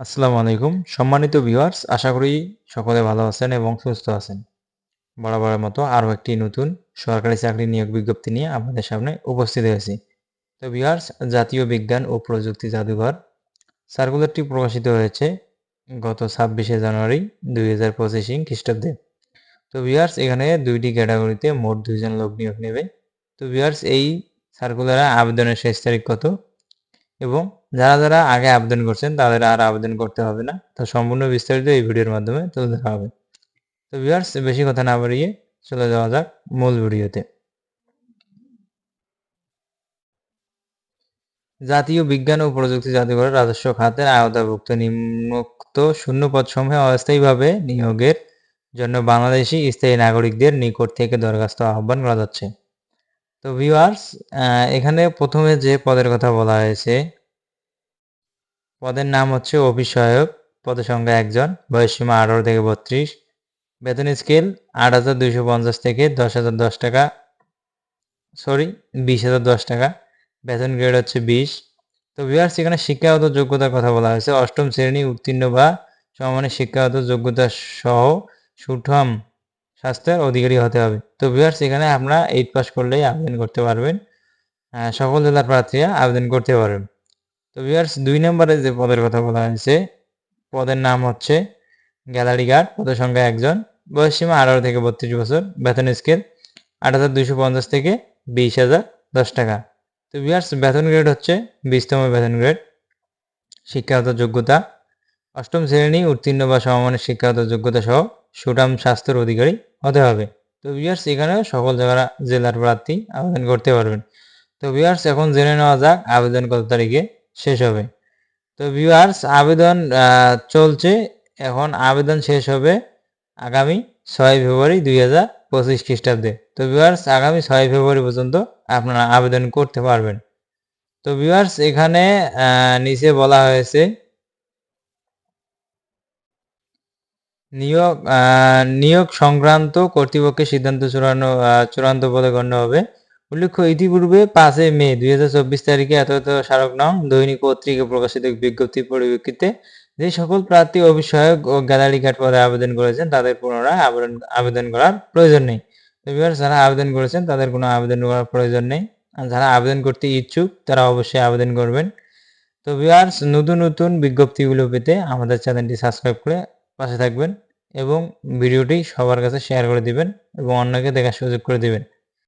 আসসালামু আলাইকুম সম্মানিত ভিউয়ার্স, আশা করি সকলে ভালো আছেন এবং সুস্থ আছেন। বরাবরের মতো আরও একটি নতুন সরকারি চাকরি নিয়োগ বিজ্ঞপ্তি নিয়ে আপনাদের সামনে উপস্থিত হয়েছি। তো ভিউয়ার্স, জাতীয় বিজ্ঞান ও প্রযুক্তি জাদুঘর সার্কুলারটি প্রকাশিত হয়েছে গত 26শে জানুয়ারি 2025 খ্রিস্টাব্দে। তো ভিউয়ার্স, এখানে দুইটি ক্যাটাগরিতে মোট 2জন লোক নিয়োগ নেবে। তো ভিউয়ার্স, এই সার্কুলারে আবেদনের শেষ তারিখ কত এবং যারা আগে আবেদন করছেন তাদের আর আবেদন করতে হবে না, তো সম্পূর্ণ বিস্তারিত এই ভিডিওর মাধ্যমে তুলে ধরা হবে। তো ভিউয়ার্স, বেশি কথা না বাড়িয়ে চলে যাওয়া যাক মূল ভিডিওতে। জাতীয় বিজ্ঞান ও প্রযুক্তি জাদুঘরের রাজস্ব খাতের আওতাভুক্ত নিম্নোক্ত শূন্য পদসমূহে অস্থায়ীভাবে নিয়োগের জন্য বাংলাদেশি স্থায়ী নাগরিকদের নিকট থেকে দরখাস্ত আহ্বান করা যাচ্ছে। তো ভিউয়ার্স, এখানে প্রথমে যে পদের কথা বলা হয়েছে, পদের নাম হচ্ছে অফিস সহায়ক, পদের সংখ্যা 1জন, বয়সসীমা 18 থেকে 32, বেতন স্কেল 8,250 থেকে 10,010 টাকা, 20,010 টাকা, বেতন গ্রেড হচ্ছে 20। তো ভিউয়ার্স, এখানে শিক্ষাগত যোগ্যতার কথা বলা হয়েছে অষ্টম শ্রেণী উত্তীর্ণ বা সমমানের শিক্ষাগত যোগ্যতা সহ সুঠাম স্বাস্থ্যের অধিকারী হতে হবে। তো ভিউয়ার্স, এখানে আপনারা 8 পাস করলেই আবেদন করতে পারবেন। সকল জেলার প্রার্থীরা আবেদন করতে পারবেন। তো ভিউয়ার্স, 2 নম্বরে যে পদের কথা বলা হয়েছে, পদের নাম হচ্ছে গ্যালারি গার্ড, পদের সংখ্যা 1জন, বয়সসীমা 18 থেকে 32 বছর, বেতন স্কেল 8,250 থেকে 20,010 টাকা। তো ভিউয়ার্স, বেতন গ্রেড হচ্ছে 20তম বেতন গ্রেড। শিক্ষাগত যোগ্যতা অষ্টম শ্রেণী উত্তীর্ণ বা সমমানের শিক্ষাগত যোগ্যতা সহ সুঠাম স্বাস্থ্যের অধিকারী হতে হবে। তো ভিউয়ার্স, এখানে সকল জেলার প্রার্থী আবেদন করতে পারবেন। তো ভিউয়ার্স, এখন জেনে নেওয়া যাক আবেদন কত তারিখে শেষ হবে। তো ভিউয়ার্স, আবেদন চলছে, এখন আবেদন শেষ হবে আগামী 6 ফেব্রুয়ারি 2025 খ্রিস্টাব্দে। তো ভিউয়ার্স, আগামী 6 ফেব্রুয়ারি পর্যন্ত আপনারা আবেদন করতে পারবেন। তো ভিউয়ার্স, এখানে নিচে বলা হয়েছে নিয়োগ সংক্রান্ত কর্তৃপক্ষের সিদ্ধান্ত চূড়ান্ত বলে গণ্য হবে। উল্লেখ্য, ইতিপূর্বে 5 মে 2024 তারিখে এত স্মারক নং দৈনিক পত্রিকা প্রকাশিত বিজ্ঞপ্তির পরিপ্রেক্ষিতে যে সকল প্রার্থী অফিস সহায়ক ও গ্যালারি গার্ড পদে আবেদন করেছেন তাদের পুনরায় আবেদন করার প্রয়োজন নেই। তো ভিউয়ার্স, যারা আবেদন করেছেন তাদের কোনো আবেদন করার প্রয়োজন নেই। আর যারা আবেদন করতে ইচ্ছুক তারা অবশ্যই আবেদন করবেন। তো ভিউয়ার্স, নতুন বিজ্ঞপ্তিগুলো পেতে আমাদের চ্যানেলটি সাবস্ক্রাইব করে পাশে থাকবেন এবং ভিডিওটি সবার কাছে শেয়ার করে দিবেন এবং অন্যকে দেখার সুযোগ করে দিবেন।